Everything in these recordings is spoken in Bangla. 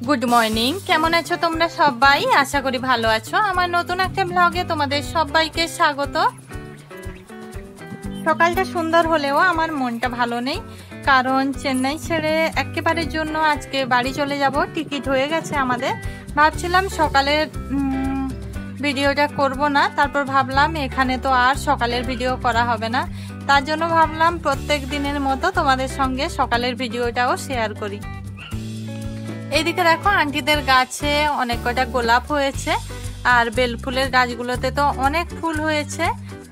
গুড মর্নিং, কেমন আছো তোমরা সবাই? আশা করি ভালো আছো। আমার নতুন একটা ব্লগে তোমাদের সবাইকে স্বাগত। সকালটা সুন্দর হলেও আমার মনটা ভালো নেই, কারণ চেন্নাই ছেড়ে একেবারের জন্য আজকে বাড়ি চলে যাব। টিকিট হয়ে গেছে আমাদের। ভাবছিলাম সকালের ভিডিওটা করব না, তারপর ভাবলাম এখানে তো আর সকালের ভিডিও করা হবে না, তার জন্য ভাবলাম প্রত্যেক দিনের মতো তোমাদের সঙ্গে সকালের ভিডিওটাও শেয়ার করি। এইদিকে দেখো আন্টিদের গাছে অনেক কটা গোলাপ হয়েছে, আর বেলফুলের গাছগুলোতে তো অনেক ফুল হয়েছে।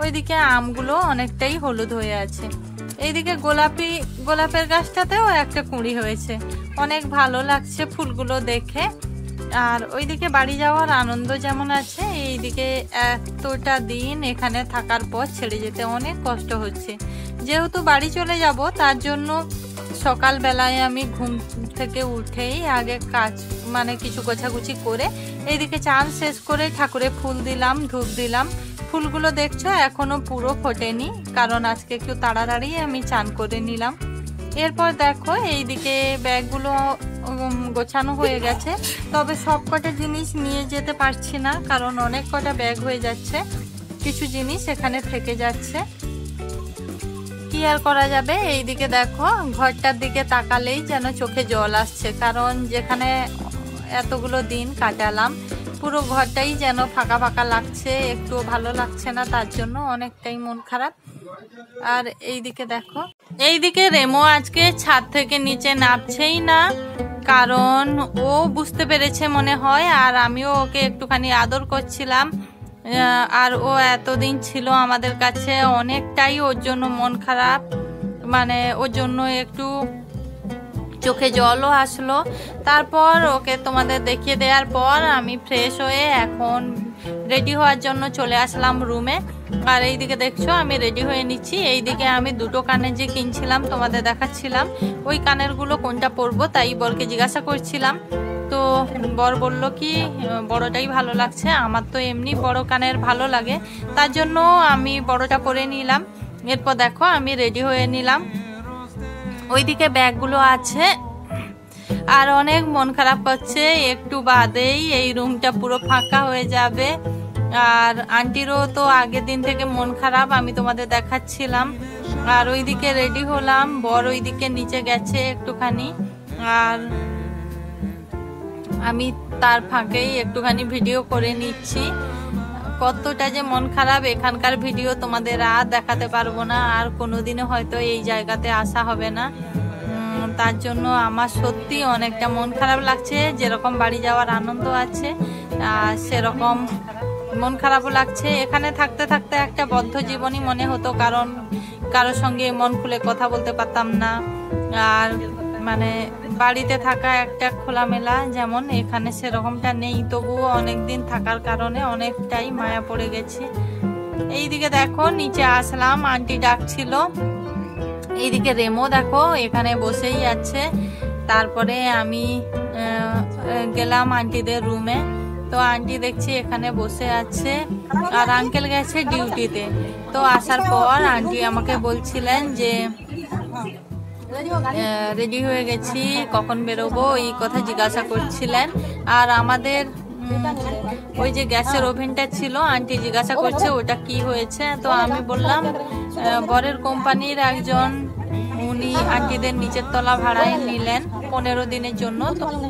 ওইদিকে আমগুলো অনেকটাই হলুদ হয়ে আছে। এইদিকে গোলাপের গাছটাতেও একটা কুঁড়ি হয়েছে। অনেক ভালো লাগছে ফুলগুলো দেখে। আর ওইদিকে বাড়ি যাওয়ার আনন্দ যেমন আছে, এইদিকে এতটা দিন এখানে থাকার পর ছেড়ে যেতে অনেক কষ্ট হচ্ছে। যেহেতু বাড়ি চলে যাব, তার জন্য সকালবেলায় আমি ঘুম থেকে উঠেই আগে কাজ কিছু গোছাগুছি করে এইদিকে চান শেষ করে ঠাকুরে ফুল দিলাম, ধূপ দিলাম। ফুলগুলো দেখছো এখনো পুরো ফোটেনি, কারণ আজকে একটু তাড়াতাড়ি আমি চান করে নিলাম। এরপর দেখো এইদিকে ব্যাগগুলো গোছানো হয়ে গেছে, তবে সব কটা জিনিস নিয়ে যেতে পারছি না, কারণ অনেক কটা ব্যাগ হয়ে যাচ্ছে। কিছু জিনিস এখানে থেকে যাচ্ছে, কি আর করা যাবে। এইদিকে দেখো ঘরটার দিকে তাকালেই যেন চোখে জল আসছে, কারণ যেখানে এতগুলো দিন কাটালাম পুরো ঘরটাই যেন ফাঁকা ফাঁকা লাগছে, একটু ভালো লাগছে না, তার জন্য অনেকটাই মন খারাপ। আর এইদিকে দেখো, এইদিকে রেমো আজকে ছাদ থেকে নিচে নামছেই না, কারণ ও বুঝতে পেরেছে মনে হয়, আর আমিও ওকে একটুখানি আদর করছিলাম। আর ও এতদিন ছিল আমাদের কাছে, অনেকটাই ওর জন্য মন খারাপ, ওর জন্য একটু চোখে জলও আসলো। তারপর ওকে তোমাদের দেখিয়ে দেওয়ার পর আমি ফ্রেশ হয়ে এখন রেডি হওয়ার জন্য চলে আসলাম রুমে। আর এইদিকে দেখছো আমি রেডি হয়ে নিচ্ছি। এইদিকে আমি দুটো কানের যে কিনছিলাম তোমাদের দেখাচ্ছিলাম, ওই কানেরগুলো কোনটা পরবো তাই বরকে জিজ্ঞাসা করছিলাম। তো বর বলল কি বড়টাই ভালো লাগছে, আমার তো এমনি বড় কানের ভালো লাগে, তার জন্য আমি বড়টা পরে নিলাম। এরপর দেখো আমি রেডি হয়ে নিলাম। ওইদিকে ব্যাগগুলো আছে, আর অনেক মন খারাপ করছে, একটু বাদেই এই রুমটা পুরো ফাঁকা হয়ে যাবে। আর আন্টিরও তো আগের দিন থেকে মন খারাপ, আমি তোমাদের দেখাচ্ছিলাম। আর ওইদিকে রেডি হলাম, বর ওইদিকে নিচে গেছে একটুখানি, আর আমি তার ফাঁকেই একটুখানি ভিডিও করে নিচ্ছি। কতটা যে মন খারাপ, এখানকার ভিডিও তোমাদের আর দেখাতে পারবো না, আর কোনোদিনও হয়তো এই জায়গাতে আসা হবে না। তার জন্য আমার সত্যি অনেকটা মন খারাপ লাগছে। যেরকম বাড়ি যাওয়ার আনন্দ আছে, সেরকম মন খারাপও লাগছে। এখানে থাকতে থাকতে একটা বদ্ধ জীবনই মনে হতো, কারণ কারোর সঙ্গে মন খুলে কথা বলতে পারতাম না। আর বাড়িতে থাকা একটা খোলামেলা, যেমন এখানে সেরকমটা নেই, তবুও অনেকদিন থাকার কারণে অনেকটাই মায়া পড়ে গেছে। এইদিকে দেখো নিচে আসলাম, আন্টি ডাকছিল। এইদিকে রেমো দেখো এখানে বসেই আছে। তারপরে আমি গেলাম আন্টিদের রুমে, তো আন্টি দেখছি এখানে বসে আছে, আর আঙ্কেল গেছে ডিউটিতে। তো আসার পর আন্টি আমাকে বলছিলেন যে রেডি হয়ে গেছি, কখন বেরোবো এই কথা জিজ্ঞাসা করছিলেন। আর আমাদের ওই যে গ্যাসের ওভেনটা ছিল, আন্টি জিজ্ঞাসা করছে ওটা কি হয়েছে। তো আমি বললাম বরের কোম্পানির একজন, উনি আন্টিদের নিচের তলা ভাড়ায় নিলেন 15 দিনের জন্য।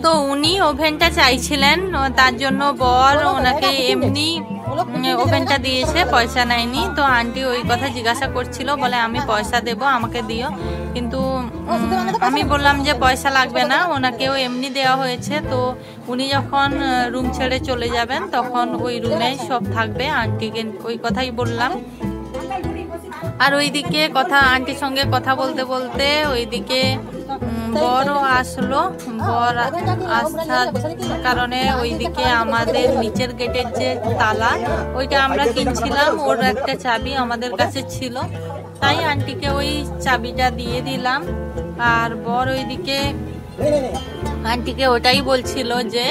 তো উনি ওভেনটা চাইছিলেন, তার জন্য বর ওনাকে এমনি ওভেনটা দিয়েছে, পয়সা নেয়নি। তো আন্টি ওই কথা জিজ্ঞাসা করছিল, বলে আমি পয়সা দেব, আমাকে দিও। কিন্তু আমি বললাম যে পয়সা লাগবে না, ওনাকেও এমনি দেওয়া হয়েছে। তো উনি যখন রুম ছেড়ে চলে যাবেন তখন ওই রুমে সব থাকবে, আন্টিকে ওই কথাই বললাম। আর ওইদিকে আন্টির সঙ্গে কথা বলতে বলতে ওইদিকে বরও আসলো। বর আসার কারণে ওইদিকে আমাদের নিচের গেটের যে তালা, ওইটা আমরা কিনছিলাম, ওর একটা চাবি আমাদের কাছে ছিল, তাই আন্টিকে ওই চাবিটা দিয়ে দিলাম। আর বর ওইদিকে আন্টিকে ওটাই বলছিল যে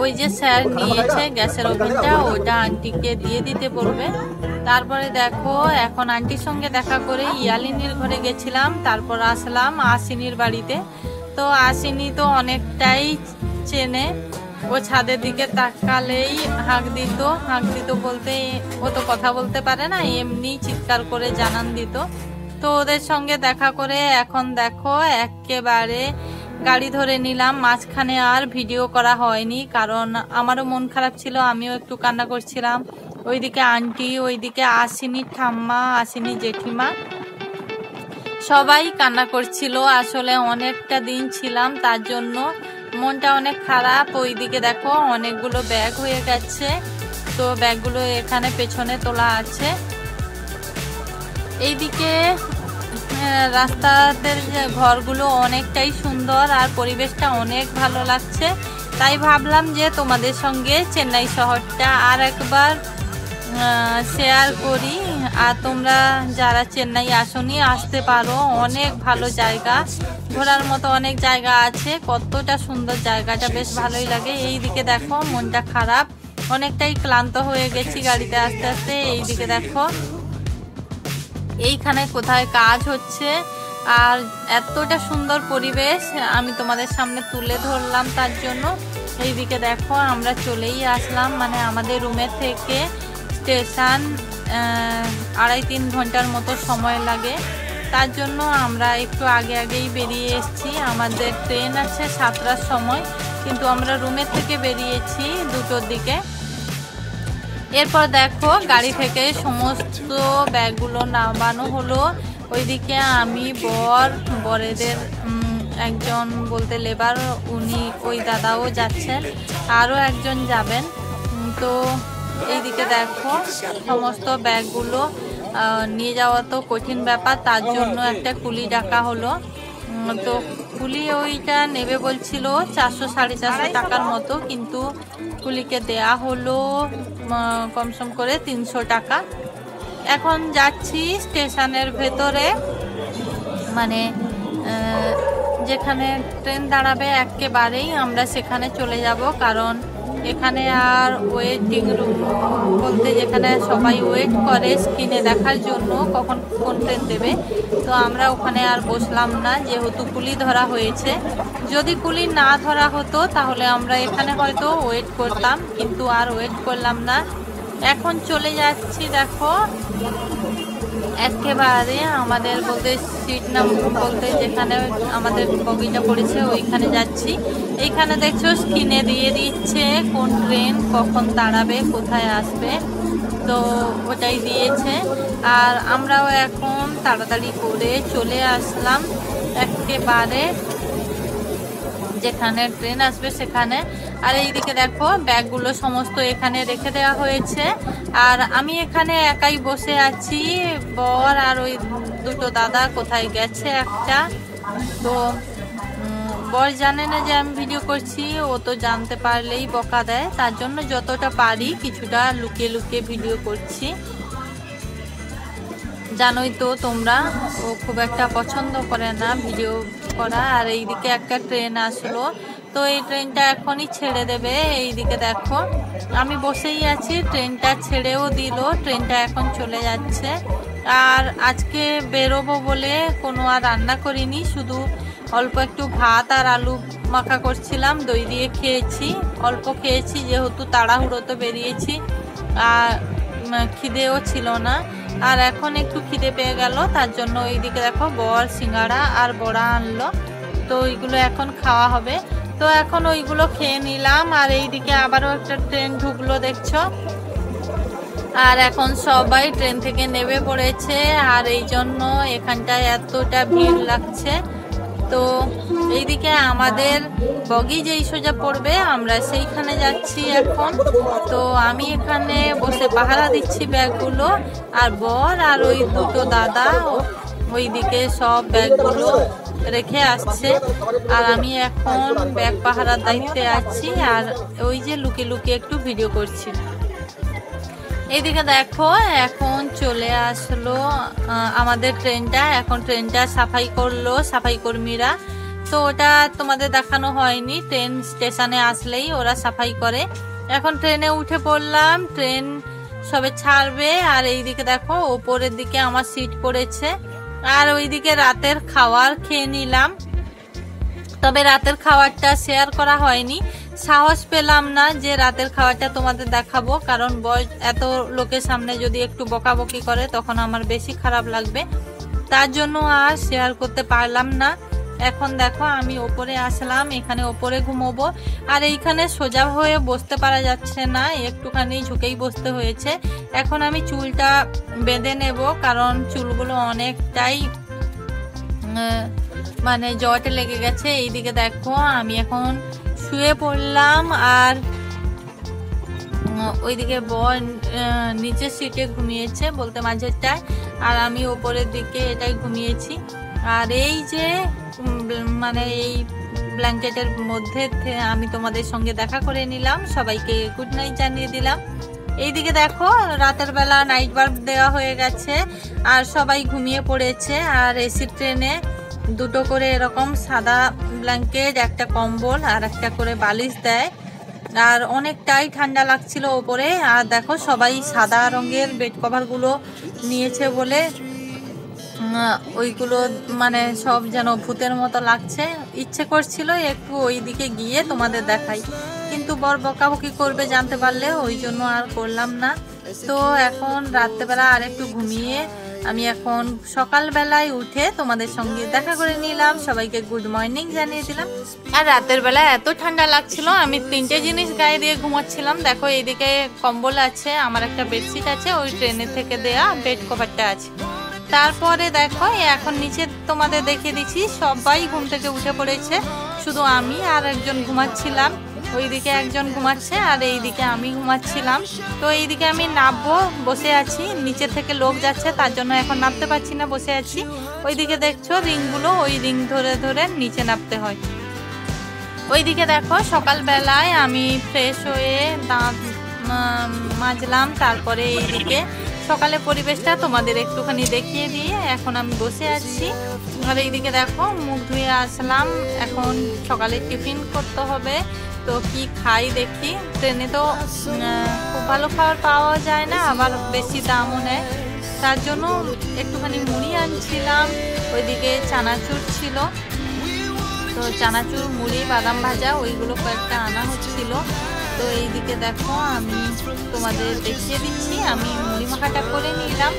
ওই যে স্যার নিয়েছে গ্যাসের ওভেনটা, ওটা আন্টিকে দিয়ে দিতে বলবে। তারপরে দেখো এখন আন্টির সঙ্গে দেখা করে ইয়ালিনীর ঘরে গেছিলাম, তারপর আসলাম আশিনীর বাড়িতে। তো আশিনী তো অনেকটাই চেনে। ও ছাদের দিকে তাকালেই হাঁক দিত বলতে ও তো কথা বলতে পারে না, এমনি চিৎকার করে জানান দিত। তো ওদের সঙ্গে দেখা করে এখন দেখো একেবারে গাড়ি ধরে নিলাম। মাঝখানে আর ভিডিও করা হয়নি, কারণ আমারও মন খারাপ ছিল, আমিও একটু কান্না করছিলাম। ওইদিকে আন্টি, ওইদিকে আসেনি ঠাম্মা, আসেনি জেঠিমা, সবাই কান্না করছিল। আসলে অনেকটা দিন ছিলাম, তার জন্য মনটা অনেক খারাপ। ওইদিকে দেখো অনেকগুলো ব্যাগ হয়ে গেছে, তো ব্যাগগুলো এখানে পেছনে তোলা আছে। এইদিকে রাস্তাতে ঘরগুলো অনেকটাই সুন্দর আর পরিবেশটা অনেক ভালো লাগছে। তাই ভাবলাম যে তোমাদের সঙ্গে চেন্নাই শহরটা আর একবার শেয়ার করি। আর তোমরা যারা চেন্নাই আসোনি আসতে পারো, অনেক ভালো জায়গা, ঘোরার মতো অনেক জায়গা আছে। কতটা সুন্দর জায়গাটা, বেশ ভালোই লাগে। এইদিকে দেখো মনটা খারাপ, অনেকটাই ক্লান্ত হয়ে গেছি গাড়িতে আস্তে আস্তে। এইদিকে দেখো এইখানে কোথায় কাজ হচ্ছে, আর এতটা সুন্দর পরিবেশ আমি তোমাদের সামনে তুলে ধরলাম তার জন্য। এইদিকে দেখো আমরা চলেই আসলাম, মানে আমাদের রুমের থেকে স্টেশন 2.5-3 ঘন্টার মতো সময় লাগে। তার জন্য আমরা একটু আগেই বেরিয়ে এসেছি। আমাদের ট্রেন আছে 7টার সময়, কিন্তু আমরা রুমের থেকে বেরিয়েছি 2টোর দিকে। এরপর দেখো গাড়ি থেকে সমস্ত ব্যাগগুলো নামানো হলো। ওইদিকে আমি বরেদের একজন বলতে লেবার, উনি ওই দাদাও যাচ্ছেন, আরও একজন যাবেন। তো এইদিকে দেখো সমস্ত ব্যাগগুলো নিয়ে যাওয়া তো কঠিন ব্যাপার, তার জন্য একটা কুলি ডাকা হলো। তো কুলি ওইটা নেবে বলছিল 400-450 টাকার মতো, কিন্তু কুলিকে দেয়া হলো কমসম করে 300 টাকা। এখন যাচ্ছি স্টেশনের ভেতরে, মানে যেখানে ট্রেন দাঁড়াবে একেবারেই আমরা সেখানে চলে যাব, কারণ এখানে আর ওয়েটিং রুম বলতে যেখানে সবাই ওয়েট করে স্ক্রিনে দেখার জন্য কখন কোন ট্রেন দেবে, তো আমরা ওখানে আর বসলাম না, যেহেতু কুলি ধরা হয়েছে। যদি কুলি না ধরা হতো তাহলে আমরা এখানে হয়তো ওয়েট করতাম, কিন্তু আর ওয়েট করলাম না। এখন চলে যাচ্ছি দেখো একেবারে আমাদের বলতে সিট নাম্বার বলতে যেখানে আমাদের বগিটা পড়েছে ওইখানে যাচ্ছি। এইখানে দেখছো স্ক্রিনে দিয়ে দিচ্ছে কোন ট্রেন কখন দাঁড়াবে, কোথায় আসবে, তো ওটাই দিয়েছে। আর আমরাও এখন তাড়াতাড়ি করে চলে আসলাম একেবারে যেখানে ট্রেন আসবে সেখানে। আর এইদিকে দেখো ব্যাগগুলো সমস্ত এখানে রেখে দেওয়া হয়েছে, আর আমি এখানে একাই বসে আছি। বর আর ওই দুটো দাদা কোথায় গেছে একটা, তো বর জানে না যে আমি ভিডিও করছি, ও তো জানতে পারলেই বকা দেয়, তার জন্য যতটা পারি কিছুটা লুকিয়ে লুকিয়ে ভিডিও করছি। জানোই তো তোমরা, ও খুব একটা পছন্দ করে না ভিডিও করা। আর এইদিকে একটা ট্রেন আসলো, তো এই ট্রেনটা এখনই ছেড়ে দেবে। এইদিকে দেখো আমি বসেই আছি, ট্রেনটা ছেড়েও দিল, ট্রেনটা এখন চলে যাচ্ছে। আর আজকে বেরোবো বলে কোনো আর রান্না করিনি, শুধু অল্প একটু ভাত আর আলু মাখা করছিলাম, দই দিয়ে খেয়েছি, অল্প খেয়েছি যেহেতু তাড়াহুড়োতে বেরিয়েছি, আর খিদেও ছিল না। আর এখন একটু খিদে পেয়ে গেল, তার জন্য এইদিকে দেখো বর সিঙ্গাড়া আর বড়া আনলো, তো ওইগুলো এখন খাওয়া হবে। তো এখন ওইগুলো খেয়ে নিলাম। আর এইদিকে আবারও একটা ট্রেন ঢুকলো দেখছো, আর এখন সবাই ট্রেন থেকে নেমে পড়েছে, আর এই জন্য এখানটায় এতটা ভিড় লাগছে। তো এইদিকে আমাদের বগি যেই সোজা পড়বে আমরা সেইখানে যাচ্ছি এখন। তো আমি এখানে বসে পাহারা দিচ্ছি ব্যাগগুলো, আর বর আর ওই দুটো দাদা ওইদিকে সব ব্যাগগুলো রেখে আসছে, আর আমি এখন ব্যাগ পাহারার দায়িত্বে আছি, আর ওই যে লুকিয়ে লুকিয়ে একটু ভিডিও করছি। এইদিকে দেখো এখন চলে আসলো আমাদের ট্রেনটা, এখন ট্রেনটা সাফাই করলো সাফাই কর্মীরা, তো ওটা তোমাদের দেখানো হয়নি, ট্রেন স্টেশনে আসলেই ওরা সাফাই করে। এখন ট্রেনে উঠে পড়লাম, ট্রেন সবে ছাড়বে। আর এইদিকে দেখো ওপরের দিকে আমার সিট পড়েছে, আর ওইদিকে রাতের খাবার খেয়ে নিলাম। তবে রাতের খাবারটা শেয়ার করা হয়নি, সাহস পেলাম না যে রাতের খাবারটা তোমাদের দেখাবো, কারণ এত লোকের সামনে যদি একটু বকাবকি করে তখন আমার বেশি খারাপ লাগবে, তার জন্য আর শেয়ার করতে পারলাম না। এখন দেখো আমি ওপরে আসলাম, এখানে ওপরে ঘুমোবো, আর এইখানে সোজা হয়ে বসতে পারা যাচ্ছে না, একটুখানি ঝুঁকেই বসতে হয়েছে। এখন আমি চুলটা বেঁধে নেব, কারণ চুলগুলো অনেকটাই মানে জট লেগে গেছে। এইদিকে দেখো আমি এখন শুয়ে পড়লাম, আর ওইদিকে বর নিচের সিটে ঘুমিয়েছে, বলতে মাঝেরটায়, আর আমি ওপরের দিকে এটাই ঘুমিয়েছি। আর এই যে মানে এই ব্ল্যাঙ্কেটের মধ্যে আমি তোমাদের সঙ্গে দেখা করে নিলাম, সবাইকে গুড নাইট জানিয়ে দিলাম। এইদিকে দেখো রাতের বেলা নাইট বাল্ব দেওয়া হয়ে গেছে, আর সবাই ঘুমিয়ে পড়েছে। আর এসি ট্রেনে দুটো করে এরকম সাদা ব্ল্যাঙ্কেট, একটা কম্বল আর একটা করে বালিশ দেয়, আর অনেকটাই ঠান্ডা লাগছিল ওপরে। আর দেখো সবাই সাদা রঙের বেড কভারগুলো নিয়েছে বলে ওইগুলো মানে সব যেন ভূতের মতো লাগছে। ইচ্ছে করছিল একটু ওই দিকে গিয়ে তোমাদের দেখাই, কিন্তু বর বকাবকি করবে জানতে পারলে, ওই জন্য আর করলাম না। তো এখন রাত্রেবেলা আর একটু ঘুমিয়ে আমি এখন সকালবেলায় উঠে তোমাদের সঙ্গে দেখা করে নিলাম, সবাইকে গুড মর্নিং জানিয়ে দিলাম। আর রাতের বেলা এত ঠান্ডা লাগছিল, আমি 3টে জিনিস গায়ে দিয়ে ঘুমাচ্ছিলাম। দেখো এইদিকে কম্বল আছে, আমার একটা বেডশিট আছে, ওই ট্রেনের থেকে দেয়া বেড কভারটা আছে। তারপরে দেখো এখন নিচে তোমাদের দেখিয়ে দিচ্ছি, সবাই ঘুম থেকে উঠে পড়েছে, শুধু আমি আর একজন ঘুমাচ্ছিলাম। ওইদিকে একজন ঘুমাচ্ছে আর এইদিকে আমি ঘুমাচ্ছিলাম। তো এইদিকে আমি নামবো, বসে আছি, নিচে থেকে লোক যাচ্ছে তার জন্য এখন নামতে পারছি না, বসে আছি। ওইদিকে দেখছো রিংগুলো, ওই রিং ধরে ধরে নিচে নামতে হয়। ওইদিকে দেখো সকালবেলায় আমি ফ্রেশ হয়ে দাঁত মাজলাম, তারপরে এইদিকে সকালে পরিবেশটা তোমাদের একটুখানি দেখিয়ে দিয়ে এখন আমি বসে আছি। আর এইদিকে দেখো মুখ ধুয়ে আসলাম, এখন সকালে টিফিন করতে হবে, তো কি খাই দেখি। ট্রেনে তো খুব ভালো খাবার পাওয়া যায় না, আবার বেশি দামও নেয়, তার জন্য একটুখানি মুড়ি আনছিলাম। ওইদিকে চানাচুর ছিল, তো চানাচুর, মুড়ি, বাদাম ভাজা ওইগুলো কয়েকটা আনা হচ্ছিল। তো এইদিকে দেখো আমি তোমাদের দেখিয়ে দিচ্ছি, আমি মুড়ি মাখাটা করে নিলাম।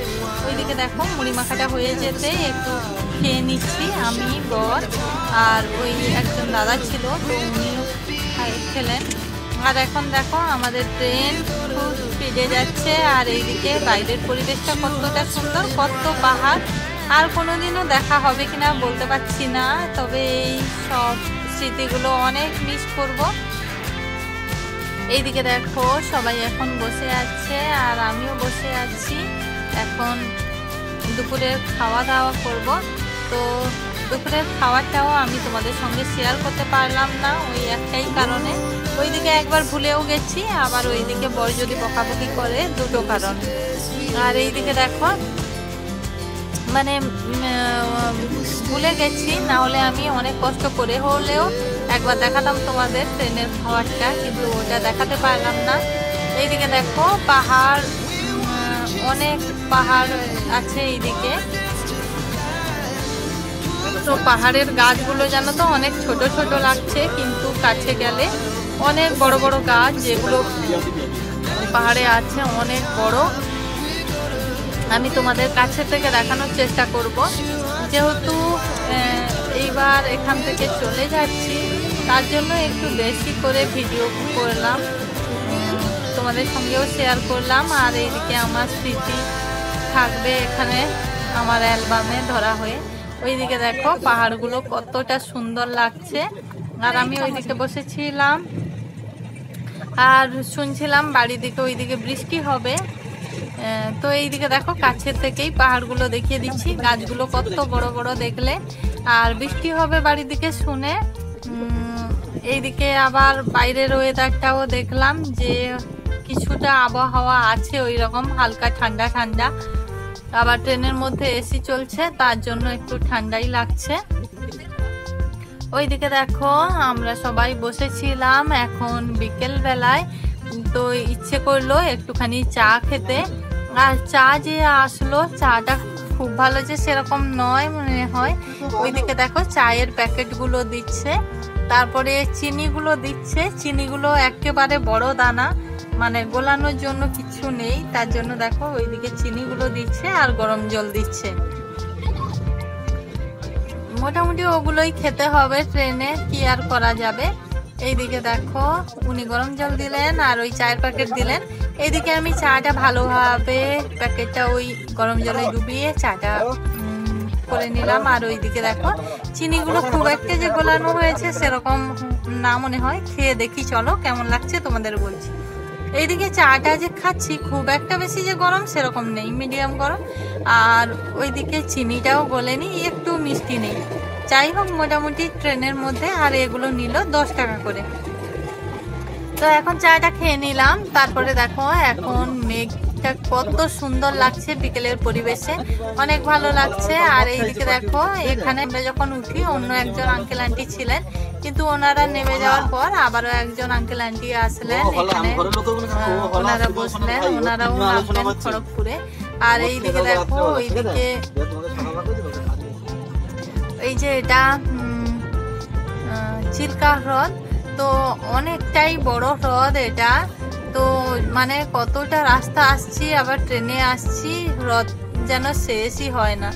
ওইদিকে দেখো মুড়ি মাখাটা হয়ে যেতে একটু খেয়ে নিচ্ছি আমি, বর আর ওই একজন দাদা ছিল, তো উনিও খেলেন। আর এখন দেখো আমাদের ট্রেন খুব স্পিডে যাচ্ছে, আর এইদিকে বাইরের পরিবেশটা কতটা সুন্দর, কত পাহাড়। আর কোনোদিনও দেখা হবে কিনা বলতে পারছি না, তবে এই সব স্মৃতিগুলো অনেক মিস করব। এইদিকে দেখো সবাই এখন বসে আছে আর আমিও বসে আছি, এখন দুপুরের খাওয়া দাওয়া করব। তো দুপুরের খাওয়াটাও আমি তোমাদের সঙ্গে শেয়ার করতে পারলাম না, ওই একটাই কারণে, ওইদিকে একবার ভুলেও গেছি, আবার ওইদিকে বর যদি বকাবকি করে, দুটো কারণ। আর এইদিকে দেখো মানে ভুলে গেছি, না হলে আমি অনেক কষ্ট করে হলেও একবার দেখাতাম তোমাদের ট্রেনের খাবারটা, কিন্তু ওটা দেখাতে পারলাম না। এইদিকে দেখো পাহাড়, অনেক পাহাড় আছে এইদিকে, তো পাহাড়ের গাছগুলো জানো তো অনেক ছোট ছোট লাগছে, কিন্তু কাছে গেলে অনেক বড় বড় গাছ, যেগুলো পাহাড়ে আছে অনেক বড়। আমি তোমাদের কাছে থেকে দেখানোর চেষ্টা করব, যেহেতু এইবার এখান থেকে চলে যাচ্ছি, তার জন্য একটু বেশি করে ভিডিও করলাম, তোমাদের সঙ্গেও শেয়ার করলাম। আর এইদিকে আমার স্মৃতি থাকবে এখানে আমার অ্যালবামে ধরা হয়ে। ওইদিকে দেখো পাহাড়গুলো কতটা সুন্দর লাগছে, আর আমি ওইদিকে বসেছিলাম আর শুনছিলাম বাড়ি দিকে ওইদিকে বৃষ্টি হবে। তো এইদিকে দেখো কাছের থেকেই পাহাড়গুলো দেখিয়ে দিচ্ছি, গাছগুলো কত বড় বড় দেখলে, আর বৃষ্টি হবে বাড়ির দিকে শুনে। এইদিকে আবার বাইরের ওয়েদারটাও দেখলাম যে কিছুটা আবহাওয়া আছে ওই রকম হালকা ঠান্ডা ঠান্ডা, আবার ট্রেনের মধ্যে এসি চলছে, তার জন্য একটু ঠান্ডাই লাগছে। ওইদিকে দেখো আমরা সবাই বসেছিলাম এখন বিকেল বেলায়, তো ইচ্ছে করলো একটুখানি চা খেতে, আর চা যে আসলো চাটা খুব ভালো যে সেরকম নয় মনে হয়। ওইদিকে দেখো চায়ের প্যাকেটগুলো দিচ্ছে, তারপরে চিনিগুলো দিচ্ছে। চিনিগুলো একেবারে বড় দানা, মানে গোলানোর জন্য কিছু নেই, তার জন্য দেখো ওইদিকে চিনিগুলো দিচ্ছে আর গরম জল দিচ্ছে। মোটামুটি ওগুলোই খেতে হবে ট্রেনে, কি আর করা যাবে। এইদিকে দেখো উনি গরম জল দিলেন আর ওই চায়ের প্যাকেট দিলেন। এইদিকে আমি চাটা ভালোভাবে প্যাকেটটা ওই গরম জলে ডুবিয়ে চাটা করে নিলাম। আর ওইদিকে দেখো চিনিগুলো খুব একটা যে গোলানো হয়েছে সেরকম না মনে হয়। খেয়ে দেখি চলো কেমন লাগছে তোমাদের বলছি। এইদিকে চাটা যে খাচ্ছি খুব একটা বেশি যে গরম সেরকম নেই, মিডিয়াম গরম। আর ওইদিকে চিনিটাও গলেনি, একটু মিষ্টি নেই। যাই হোক মোটামুটি ট্রেনের মধ্যে। আর এগুলো নিল 10 টাকা করে। তো এখন চাটা খেয়ে নিলাম। তারপরে দেখো এখন মেঘটা কত সুন্দর লাগছে বিকেলের পরিবেশে, অনেক ভালো লাগছে। আর এইদিকে দেখো এখানে আমরা যখন উঠি অন্য একজন আঙ্কেল আন্টি ছিলেন, কিন্তু ওনারা নেমে যাওয়ার পর আবারও একজন আঙ্কেল আন্টি আসলেন এখানে, ওনারা বসলেন, ওনারাও নামলেন খড়গপুরে। আর এইদিকে দেখো ওইদিকে এই যে এটা চিল্কা হ্রদ, তো অনেকটাই বড় হ্রদ এটা। তো মানে কতটা রাস্তা আসছি আবার ট্রেনে আসছি, হ্রদ যেন শেষই হয় না।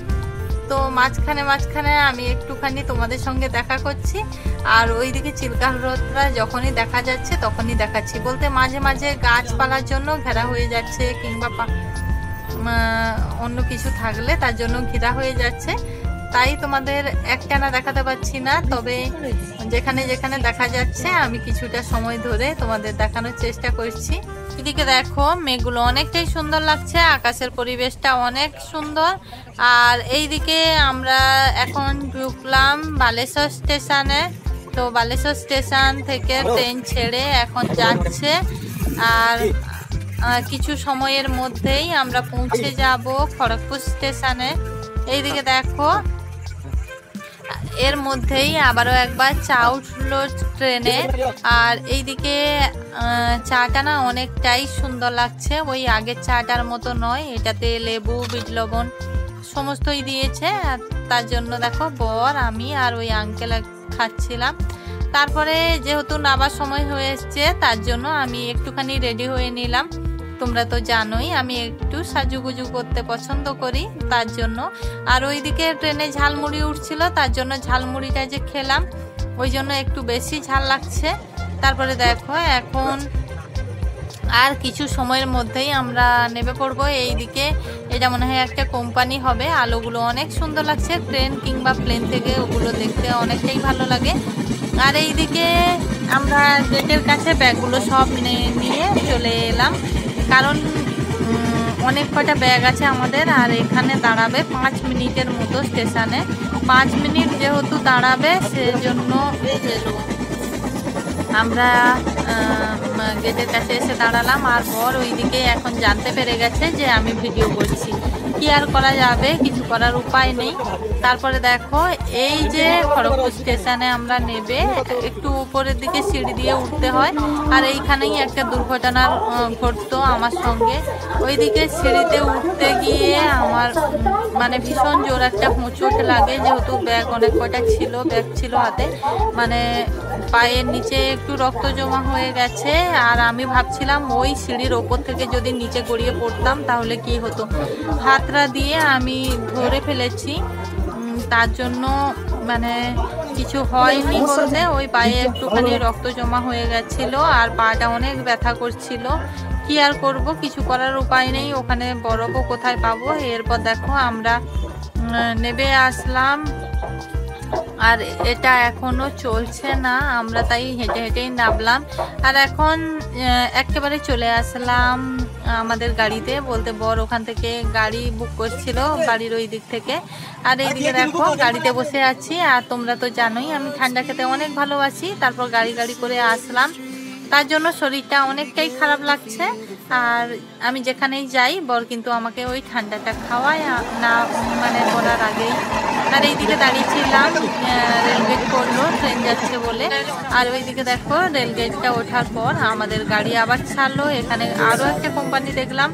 তো মাঝখানে মাঝখানে আমি একটুখানি তোমাদের সঙ্গে দেখা করছি। আর ওইদিকে চিল্কা হ্রদটা যখনই দেখা যাচ্ছে তখনই দেখাচ্ছি, বলতে মাঝে মাঝে গাছপালার জন্য ঘেরা হয়ে যাচ্ছে, কিংবা অন্য কিছু থাকলে তার জন্য ঘেরা হয়ে যাচ্ছে, তাই তোমাদের একটানা দেখাতে পাচ্ছি না। তবে যেখানে যেখানে দেখা যাচ্ছে আমি কিছুটা সময় ধরে তোমাদের দেখানোর চেষ্টা করছি। এদিকে দেখো মেঘগুলো অনেকটাই সুন্দর লাগছে, আকাশের পরিবেশটা অনেক সুন্দর। আর এইদিকে আমরা এখন ঢুকলাম বালেশ্বর স্টেশনে। তো বালেশ্বর স্টেশন থেকে ট্রেন ছেড়ে এখন যাচ্ছে, আর কিছু সময়ের মধ্যেই আমরা পৌঁছে যাব খড়গপুর স্টেশনে। এইদিকে দেখো এর মধ্যেই আবারও একবার চা উঠলো ট্রেনে। আর এইদিকে চাটা না অনেকটাই সুন্দর লাগছে, ওই আগের চাটার মতো নয়, এটাতে লেবু বিট লবণ সমস্তই দিয়েছে। আর তার জন্য দেখো বর আমি আর ওই আঙ্কেল খাচ্ছিলাম। তারপরে যেহেতু নাবার সময় হয়ে এসছে তার জন্য আমি একটুখানি রেডি হয়ে নিলাম। তোমরা তো জানোই আমি একটু সাজুগুজু করতে পছন্দ করি, তার জন্য। আর ওইদিকে ট্রেনে ঝালমুড়ি উঠছিল, তার জন্য ঝালমুড়িটা যে খেলাম ওই জন্য একটু বেশি ঝাল লাগছে। তারপরে দেখো এখন আর কিছু সময়ের মধ্যেই আমরা নেমে পড়বো। এইদিকে এটা মনে হয় একটা কোম্পানি হবে। আলোগুলো অনেক সুন্দর লাগছে, ট্রেন কিংবা প্লেন থেকে ওগুলো দেখতে অনেকটাই ভালো লাগে। আর এইদিকে আমরা গেটের কাছে ব্যাগগুলো সব নিয়ে চলে এলাম, কারণ অনেক কটা ব্যাগ আছে আমাদের। আর এখানে দাঁড়াবে 5 মিনিটের মতো স্টেশনে, 5 মিনিট যেহেতু দাঁড়াবে সেজন্য আমরা গেটের কাছে এসে দাঁড়ালাম। আর বর ওইদিকে এখন জানতে পেরে গেছে যে আমি ভিডিও করছি, কি আর করা যাবে, কিছু করার উপায় নেই। তারপরে দেখো এই যে খড়গপুর স্টেশনে আমরা নেবে একটু উপরের দিকে সিঁড়ি দিয়ে উঠতে হয়। আর এইখানেই একটা দুর্ঘটনা ঘটতো আমার সঙ্গে। ওইদিকে সিঁড়িতে উঠতে গিয়ে আমার মানে ভীষণ জোর একটা হোঁচট লাগে, যেহেতু ব্যাগ অনেক কটা ছিল, ব্যাগ ছিল হাতে, মানে পায়ের নিচে একটু রক্ত জমা হয়ে গেছে। আর আমি ভাবছিলাম ওই সিঁড়ির ওপর থেকে যদি নিচে গড়িয়ে পড়তাম তাহলে কি হতো। হাতটা দিয়ে আমি ধরে ফেলেছি, তার জন্য মানে কিছু হয়নি বলতে ওই পায়ে একটুখানি রক্ত জমা হয়ে গেছিল আর পাটা অনেক ব্যথা করছিল। কি আর করব, কিছু করার উপায় নেই, ওখানে বরফও কোথায় পাবো। এরপর দেখো আমরা নেবে আসলাম, আর এটা এখনো চলছে না, আমরা তাই হেঁটে হেঁটেই নামলাম। আর এখন একেবারে চলে আসলাম আমাদের গাড়িতে, বলতে বর ওখান থেকে গাড়ি বুক করছিল বাড়ির ওই দিক থেকে। আর এইদিকে দেখো গাড়িতে বসে আছি। আর তোমরা তো জানোই আমি ঠান্ডা খেতে অনেক ভালোবাসি। তারপর গাড়ি করে আসলাম, তার জন্য শরীরটা অনেকটাই খারাপ লাগছে। আর আমি যেখানেই যাই বর কিন্তু আমাকে ওই ঠান্ডাটা খাওয়ায় না, মানে বলার আগেই। আর এইদিকে দাঁড়িয়েছিলাম, রেলগেট করলো ট্রেন যাচ্ছে বলে। আর ওইদিকে দেখো রেলগেটটা ওঠার পর আমাদের গাড়ি আবার ছাড়লো। এখানে আরও একটা কোম্পানি দেখলাম,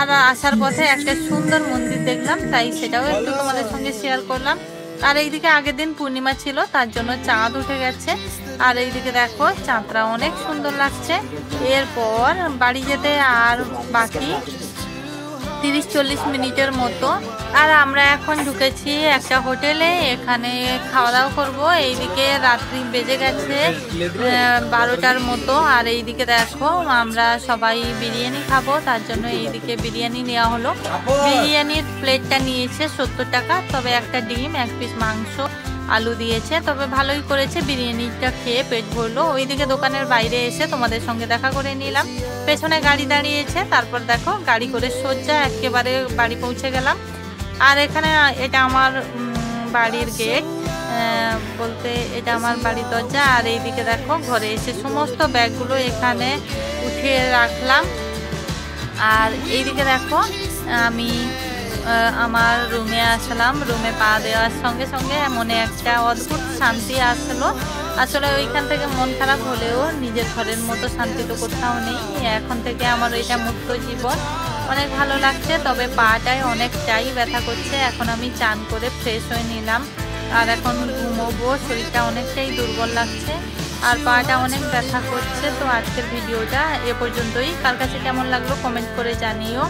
আর আসার পথে একটা সুন্দর মন্দির দেখলাম, তাই সেটাও একটু তোমাদের সঙ্গে শেয়ার করলাম। আর এইদিকে আগের দিন পূর্ণিমা ছিল, তার জন্য চাঁদ উঠে গেছে। আর এইদিকে দেখো চাঁদটা অনেক সুন্দর লাগছে। এরপর বাড়ি যেতে আর বাকি 30-40 মিনিটের মতো। আর আমরা এখন ঢুকেছি একটা হোটেলে, এখানে খাওয়া দাওয়া করবো। এইদিকে রাত্রি বেজে গেছে 12টার মতো। আর এইদিকে দেখো আমরা সবাই বিরিয়ানি খাবো, তার জন্য এইদিকে বিরিয়ানি নেওয়া হলো। বিরিয়ানির প্লেটটা নিয়েছে 70 টাকা, তবে একটা ডিম, 1 পিস মাংস, আলু দিয়েছে। তবে ভালোই করেছে, বিরিয়ানিটা খেয়ে পেট ভরলো। ওইদিকে দোকানের বাইরে এসে তোমাদের সঙ্গে দেখা করে নিলাম। পেছনে গাড়ি দাঁড়িয়েছে, তারপর দেখো গাড়ি করে সোজা একেবারে বাড়ি পৌঁছে গেলাম। আর এখানে এটা আমার বাড়ির গেট, বলতে এটা আমার বাড়ির দরজা। আর এইদিকে দেখো ঘরে এসে সমস্ত ব্যাগগুলো এখানে উঠিয়ে রাখলাম। আর এইদিকে দেখো আমি আমার রুমে আসলাম। রুমে পা দেওয়ার সঙ্গে সঙ্গে মনে একটা অদ্ভুত শান্তি আসলো। আসলে ওইখান থেকে মন খারাপ হলেও নিজের ঘরের মতো শান্তি তো কোথাও নেই। এখন থেকে আমার এটা মুক্ত জীবন, অনেক ভালো লাগছে। তবে পাটায় অনেকটাই ব্যথা করছে। এখন আমি চান করে ফ্রেশ হয়ে নিলাম, আর এখন ঘুমোবো। শরীরটা অনেকটাই দুর্বল লাগছে আর পাটা অনেক ব্যথা করছে। তো আজকের ভিডিওটা এ পর্যন্তই। কার কাছে কেমন লাগলো কমেন্ট করে জানিও।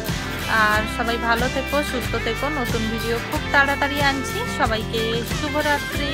আর সবাই ভালো থেকো, সুস্থ থেকো। নতুন ভিডিও খুব তাড়াতাড়ি আনছি। সবাইকে শুভরাত্রি।